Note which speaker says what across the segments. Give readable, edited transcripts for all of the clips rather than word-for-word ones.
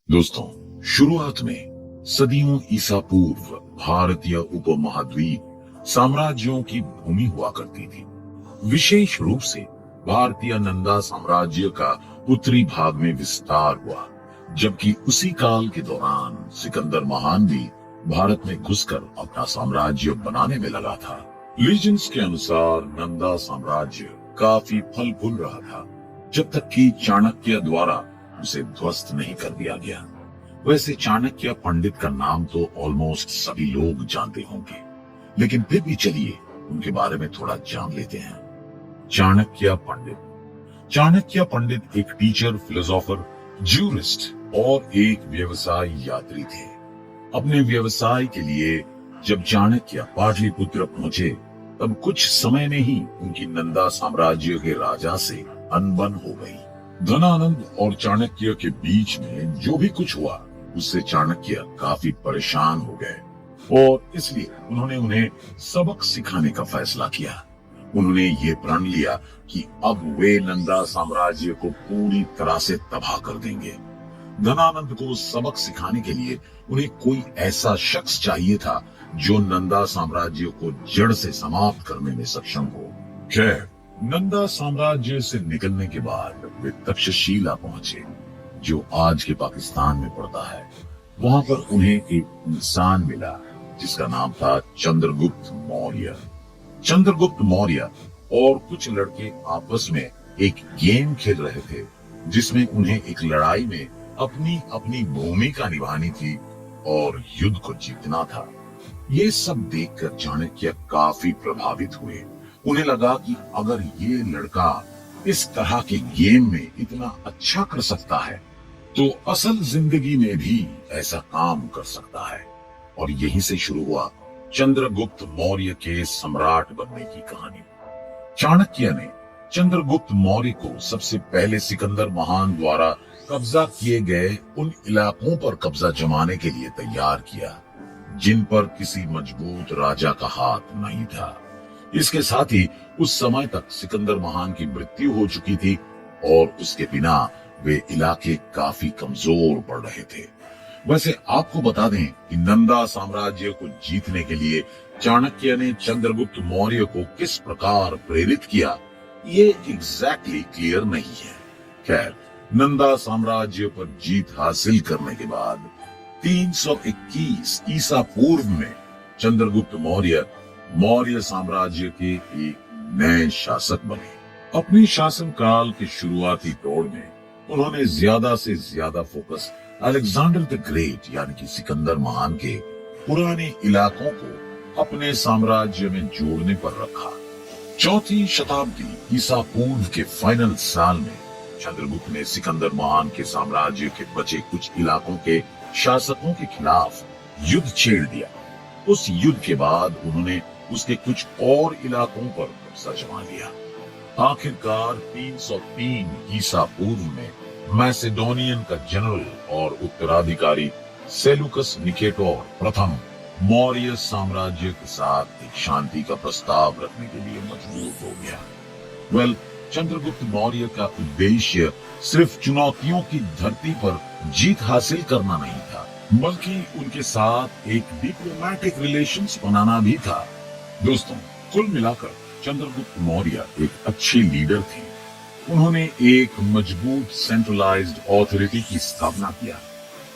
Speaker 1: दोस्तों, शुरुआत में सदियों ईसा पूर्व भारतीय उपमहाद्वीप साम्राज्यों की भूमि हुआ करती थी। विशेष रूप से भारतीय नंदा साम्राज्य का उत्तरी भाग में विस्तार हुआ, जबकि उसी काल के दौरान सिकंदर महान भी भारत में घुसकर अपना साम्राज्य बनाने में लगा था। लीजेंड्स के अनुसार नंदा साम्राज्य काफी फल फूल रहा था, जब तक कि चाणक्य द्वारा उसे ध्वस्त नहीं कर दिया गया। वैसे चाणक्य पंडित का नाम तो ऑलमोस्ट सभी लोग जानते होंगे, लेकिन फिर भी चलिए उनके बारे में थोड़ा जान लेते हैं। चाणक्य पंडित एक टीचर, फिलोसोफर, ज्यूरिस्ट और एक व्यवसाय यात्री थे। अपने व्यवसाय के लिए जब चाणक्य पाटलिपुत्र पहुंचे, तब कुछ समय में ही उनकी नंदा साम्राज्य के राजा से अनबन हो गई। धनानंद और चाणक्य के बीच में जो भी कुछ हुआ, उससे चाणक्य काफी परेशान हो गए और इसलिए उन्होंने उन्हें सबक सिखाने का फैसला किया। उन्होंने ये प्रण लिया कि अब वे नंदा साम्राज्य को पूरी तरह से तबाह कर देंगे। धनानंद को सबक सिखाने के लिए उन्हें कोई ऐसा शख्स चाहिए था जो नंदा साम्राज्य को जड़ से समाप्त करने में सक्षम हो। खैर, नंदा साम्राज्य से निकलने के बाद वे तक्षशिला पहुंचे, जो आज के पाकिस्तान में पड़ता है। वहां पर उन्हें एक इंसान मिला जिसका नाम था चंद्रगुप्त मौर्य। चंद्रगुप्त मौर्य और कुछ लड़के आपस में एक गेम खेल रहे थे, जिसमें उन्हें एक लड़ाई में अपनी अपनी भूमिका निभानी थी और युद्ध को जीतना था। ये सब देखकर चाणक्य काफी प्रभावित हुए। उन्हें लगा कि अगर ये लड़का इस तरह के गेम में इतना अच्छा कर सकता है, तो असल जिंदगी में भी ऐसा काम कर सकता है। और यहीं से शुरू हुआ चंद्रगुप्त मौर्य के सम्राट बनने की कहानी। चाणक्य ने चंद्रगुप्त मौर्य को सबसे पहले सिकंदर महान द्वारा कब्जा किए गए उन इलाकों पर कब्जा जमाने के लिए तैयार किया, जिन पर किसी मजबूत राजा का हाथ नहीं था। इसके साथ ही उस समय तक सिकंदर महान की मृत्यु हो चुकी थी और उसके बिना वे इलाके काफी कमजोर पड़ रहे थे। वैसे आपको बता दें कि नंदा साम्राज्य को जीतने के लिए चाणक्य ने चंद्रगुप्त मौर्य को किस प्रकार प्रेरित किया, ये एग्जैक्टली क्लियर नहीं है। खैर, नंदा साम्राज्य पर जीत हासिल करने के बाद 321 ईसा पूर्व में चंद्रगुप्त मौर्य साम्राज्य के एक नए शासक बने। अपने शासनकाल के शुरुआती दौर में उन्होंने ज्यादा से ज्यादा फोकस अलेक्जेंडर द ग्रेट यानी कि सिकंदर महान के पुराने इलाकों को अपने साम्राज्य में जोड़ने पर रखा। चौथी शताब्दी ईसा पूर्व के फाइनल साल में चंद्रगुप्त ने सिकंदर महान के साम्राज्य के बचे कुछ इलाकों के शासकों के खिलाफ युद्ध छेड़ दिया। उस युद्ध के बाद उन्होंने उसके कुछ और इलाकों पर कब्जा जमा लिया। आखिरकार 303 ईसा पूर्व में मैसेडोनियन का जनरल और उत्तराधिकारी सेलुकस निकेटर प्रथम मौर्य साम्राज्य के साथ एक शांति का प्रस्ताव रखने के लिए मजबूर हो गया। चंद्रगुप्त मौर्य का उद्देश्य सिर्फ चुनौतियों की धरती पर जीत हासिल करना नहीं था, बल्कि उनके साथ एक डिप्लोमेटिक रिलेशंस बनाना भी था। दोस्तों, कुल मिलाकर चंद्रगुप्त मौर्य एक अच्छे लीडर थे। उन्होंने एक मजबूत सेंट्रलाइज्ड अथॉरिटी की स्थापना किया।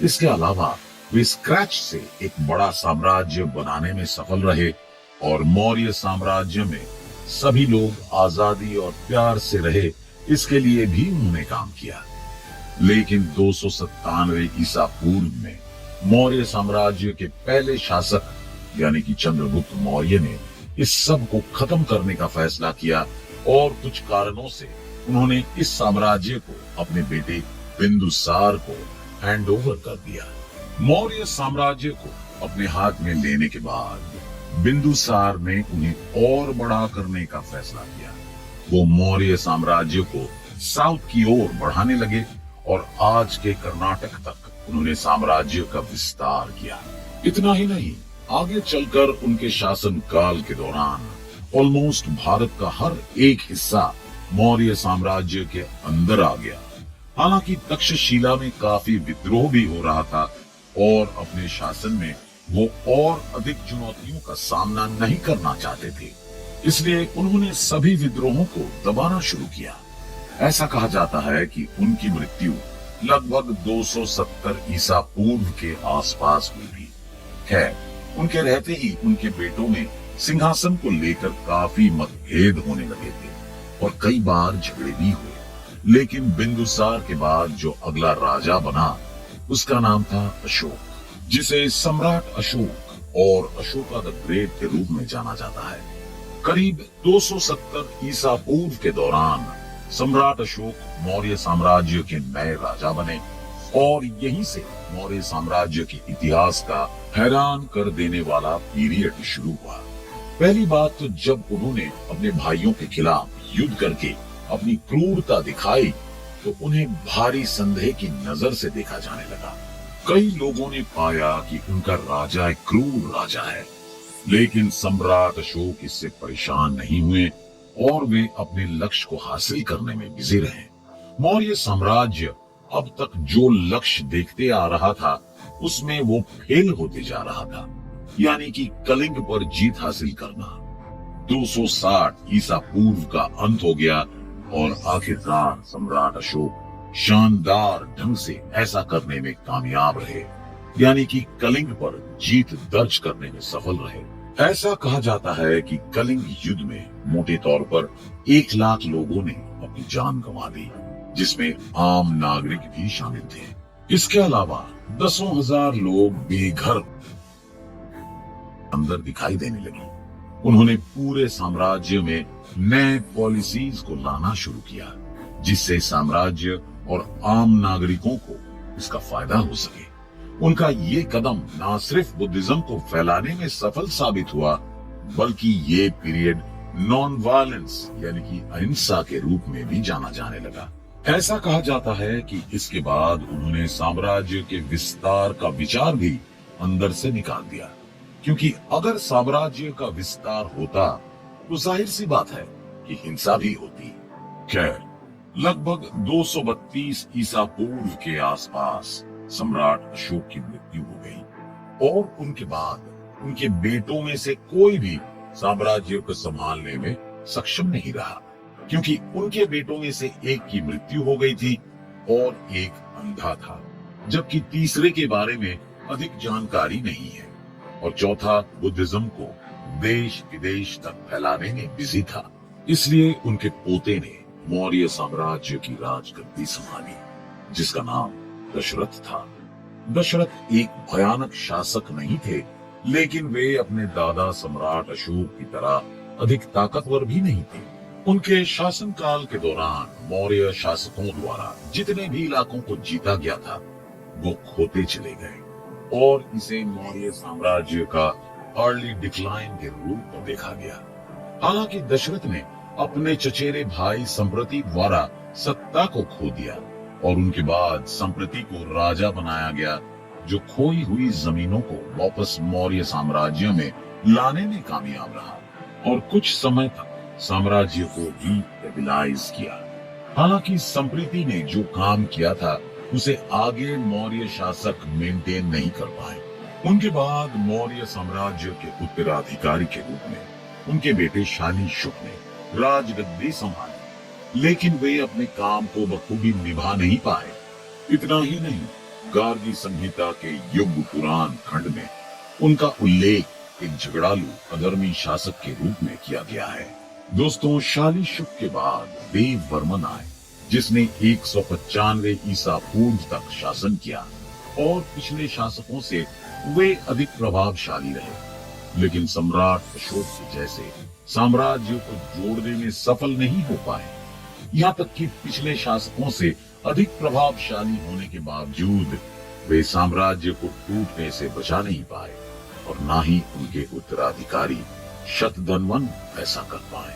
Speaker 1: इसके अलावा वे स्क्रैच से एक बड़ा साम्राज्य बनाने में सफल रहे और मौर्य साम्राज्य में सभी लोग आजादी और प्यार से रहे, इसके लिए भी उन्होंने काम किया। लेकिन 297 ईसा पूर्व में मौर्य साम्राज्य के पहले शासक यानी कि चंद्रगुप्त मौर्य ने इस सब को खत्म करने का फैसला किया और कुछ कारणों से उन्होंने इस साम्राज्य को अपने बेटे बिंदुसार को हैंड ओवर कर दिया। मौर्य साम्राज्य को अपने हाथ में लेने के बाद बिंदुसार ने उन्हें और बड़ा करने का फैसला किया। वो मौर्य साम्राज्य को साउथ की ओर बढ़ाने लगे और आज के कर्नाटक तक उन्होंने साम्राज्य का विस्तार किया। इतना ही नहीं, आगे चलकर उनके शासन काल के दौरान ऑलमोस्ट भारत का हर एक हिस्सा मौर्य साम्राज्य के अंदर आ गया। हालांकि तक्षशिला में काफी विद्रोह भी हो रहा था और अपने शासन में वो और अधिक चुनौतियों का सामना नहीं करना चाहते थे, इसलिए उन्होंने सभी विद्रोहों को दबाना शुरू किया। ऐसा कहा जाता है कि उनकी मृत्यु लगभग 270 ईसा पूर्व के आसपास हुई थी। खैर, उनके रहते ही उनके बेटों में सिंहासन को लेकर काफी मतभेद होने लगे थे और कई बार झगड़े भी हुए। लेकिन बिंदुसार के बाद जो अगला राजा बना उसका नाम था अशोक, जिसे सम्राट अशोक और अशोका द ग्रेट के रूप में जाना जाता है। करीब 270 ईसा पूर्व के दौरान सम्राट अशोक मौर्य साम्राज्य के नए राजा बने और यहीं से मौर्य साम्राज्य के इतिहास का हैरान कर देने वाला पीरियड शुरू हुआ। पहली बात तो जब उन्होंने अपने भाइयों के खिलाफ युद्ध करके अपनी क्रूरता दिखाई तो उन्हें भारी संदेह की नजर से देखा जाने लगा। कई लोगों ने पाया कि उनका राजा एक क्रूर राजा है, लेकिन सम्राट अशोक इससे परेशान नहीं हुए और वे अपने लक्ष्य को हासिल करने में बिजी रहे। मौर्य साम्राज्य अब तक जो लक्ष्य देखते आ रहा था उसमें वो फेल होते जा रहा था, यानी कि कलिंग पर जीत हासिल करना। 260 ईसा पूर्व का अंत हो गया और आखिरकार सम्राट अशोक शानदार ढंग से ऐसा करने में कामयाब रहे, यानी कि कलिंग पर जीत दर्ज करने में सफल रहे। ऐसा कहा जाता है कि कलिंग युद्ध में मोटे तौर पर 1 लाख लोगों ने अपनी जान गंवा दी, जिसमें आम नागरिक भी शामिल थे। इसके अलावा दसों हजार लोग बेघर अंदर दिखाई देने लगी। उन्होंने पूरे साम्राज्य में नए पॉलिसीज को लाना शुरू किया, जिससे साम्राज्य और आम नागरिकों को इसका फायदा हो सके। उनका ये कदम न सिर्फ बुद्धिज्म को फैलाने में सफल साबित हुआ, बल्कि ये पीरियड नॉन वायलेंस यानी कि अहिंसा के रूप में भी जाना जाने लगा। ऐसा कहा जाता है कि इसके बाद उन्होंने साम्राज्य के विस्तार का विचार भी अंदर से निकाल दिया, क्योंकि अगर साम्राज्य का विस्तार होता तो जाहिर सी बात है कि हिंसा भी होती। खैर, लगभग 232 ईसा पूर्व के आसपास सम्राट अशोक की मृत्यु हो गई और उनके बाद उनके बेटों में से कोई भी साम्राज्य को संभालने में सक्षम नहीं रहा, क्योंकि उनके बेटों में से एक की मृत्यु हो गई थी और एक अंधा था, जबकि तीसरे के बारे में अधिक जानकारी नहीं है और चौथा बुद्धिज्म को देश विदेश तक फैलाने में बिजी था। इसलिए उनके पोते ने मौर्य साम्राज्य की राजगद्दी संभाली, जिसका नाम दशरथ था। दशरथ एक भयानक शासक नहीं थे, लेकिन वे अपने दादा सम्राट अशोक की तरह अधिक ताकतवर भी नहीं थे। उनके शासनकाल के दौरान मौर्य शासकों द्वारा जितने भी इलाकों को जीता गया था वो खोते चले गए और इसे मौर्य साम्राज्य का अर्ली डिक्लाइन के रूप में देखा गया। हालांकि दशरथ ने अपने चचेरे भाई संप्रति द्वारा सत्ता को खो दिया और उनके बाद संप्रति को राजा बनाया गया, जो खोई हुई जमीनों को वापस मौर्य साम्राज्य में लाने में कामयाब रहा और कुछ समय तक साम्राज्य को रीस्टेबलाइज किया। हालांकि संप्रति ने जो काम किया था उसे आगे मौर्य शासक मेंटेन नहीं कर पाए। उनके बाद मौर्य साम्राज्य के उत्तराधिकारी के रूप में उनके बेटे शाली शुक ने राजगद्दी संभाली, लेकिन वे अपने काम को बखूबी निभा नहीं पाए। इतना ही नहीं, गार्गी संहिता के युग पुराण खंड में उनका उल्लेख एक झगड़ालू अधर्मी शासक के रूप में किया गया है। दोस्तों, शाली शुक के बाद देव वर्मन आए, जिसने 195 ईसा पूर्व तक शासन किया और पिछले शासकों से वे अधिक प्रभावशाली रहे, लेकिन सम्राट अशोक के जैसे साम्राज्य को जोड़ने में सफल नहीं हो पाए। यहाँ तक कि पिछले शासकों से अधिक प्रभावशाली होने के बावजूद वे साम्राज्य को टूटने से बचा नहीं पाए और ना ही उनके उत्तराधिकारी शतधन्वन ऐसा कर पाए।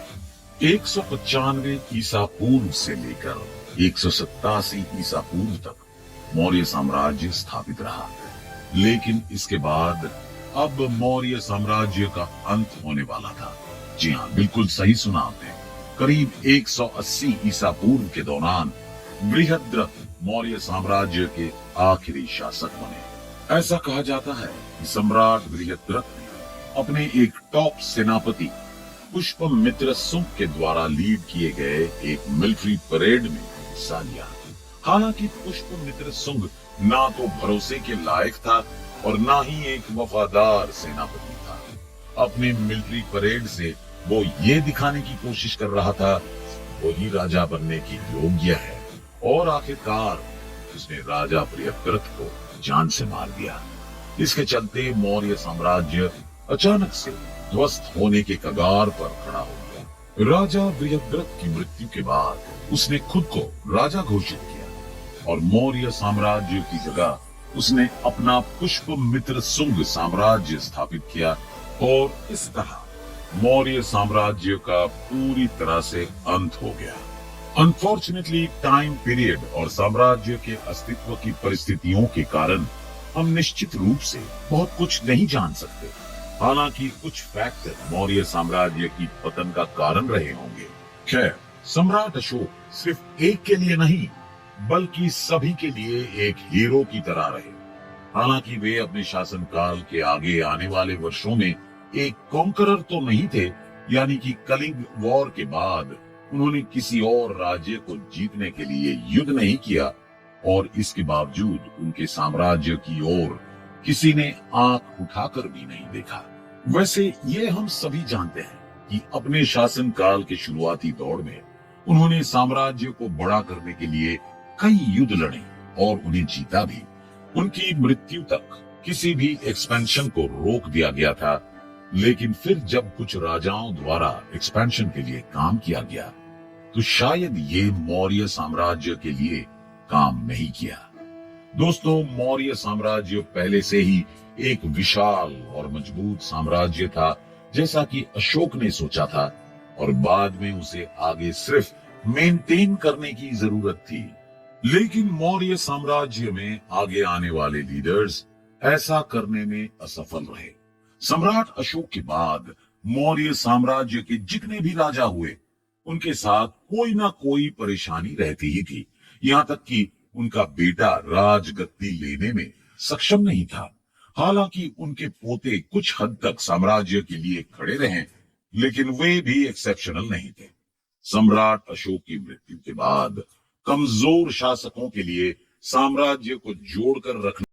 Speaker 1: 195 ईसा पूर्व से लेकर 187 ईसा पूर्व तक मौर्य साम्राज्य स्थापित रहा, लेकिन इसके बाद अब मौर्य साम्राज्य का अंत होने वाला था। जी हाँ, बिल्कुल सही सुना आपने। करीब 180 ईसा पूर्व के दौरान बृहद्रथ मौर्य साम्राज्य के आखिरी शासक बने। ऐसा कहा जाता है कि सम्राट बृहद्रथ ने अपने एक टॉप सेनापति पुष्पमित्र शुंग के द्वारा लीड किए गए एक मिलिट्री परेड में हिस्सा लिया। हालांकि पुष्पमित्र शुंग ना तो भरोसे के लायक था और ना ही एक वफादार सेनापति था। अपने मिलिट्री परेड से वो ये दिखाने की कोशिश कर रहा था वही राजा बनने की योग्य है, और आखिरकार उसने राजा बृहद्रथ को जान से मार दिया। इसके चलते मौर्य साम्राज्य अचानक से ध्वस्त होने के कगार पर खड़ा हो गया। राजा बृहद्रथ की मृत्यु के बाद उसने खुद को राजा घोषित किया और मौर्य साम्राज्य की जगह उसने अपना पुष्पमित्र शुंग साम्राज्य स्थापित किया, और इस तरह मौर्य साम्राज्य का पूरी तरह से अंत हो गया। अनफॉर्चुनेटली टाइम पीरियड और साम्राज्य के अस्तित्व की परिस्थितियों के कारण हम निश्चित रूप से बहुत कुछ नहीं जान सकते। हालांकि कुछ फैक्टर मौर्य साम्राज्य की पतन का कारण रहे होंगे। खैर, सम्राट अशोक सिर्फ एक के लिए नहीं बल्कि सभी के लिए एक हीरो की तरह रहे। हालांकि वे अपने शासनकाल के आगे आने वाले वर्षों में एक कॉन्करर तो नहीं थे, यानी कि कलिंग वॉर के बाद उन्होंने किसी और राज्य को जीतने के लिए युद्ध नहीं किया, और इसके बावजूद उनके साम्राज्य की ओर किसी ने आंख उठाकर भी नहीं देखा। वैसे ये हम सभी जानते हैं कि अपने शासनकाल के शुरुआती दौर में उन्होंने साम्राज्य को बड़ा करने के लिए कई युद्ध लड़े और उन्हें जीता भी। उनकी मृत्यु तक किसी भी एक्सपेंशन को रोक दिया गया था, लेकिन फिर जब कुछ राजाओं द्वारा एक्सपेंशन के लिए काम किया गया तो शायद ये मौर्य साम्राज्य के लिए काम नहीं किया। दोस्तों, मौर्य साम्राज्य पहले से ही एक विशाल और मजबूत साम्राज्य था, जैसा कि अशोक ने सोचा था, और बाद में उसे आगे सिर्फ मेंटेन करने की जरूरत थी। लेकिन मौर्य साम्राज्य में आगे आने वाले लीडर्स ऐसा करने में असफल रहे। सम्राट अशोक के बाद मौर्य साम्राज्य के जितने भी राजा हुए, उनके साथ कोई ना कोई परेशानी रहती ही थी। यहाँ तक कि उनका बेटा राजगद्दी लेने में सक्षम नहीं था। हालांकि उनके पोते कुछ हद तक साम्राज्य के लिए खड़े रहे, लेकिन वे भी एक्सेप्शनल नहीं थे। सम्राट अशोक की मृत्यु के बाद कमजोर शासकों के लिए साम्राज्य को जोड़कर रखना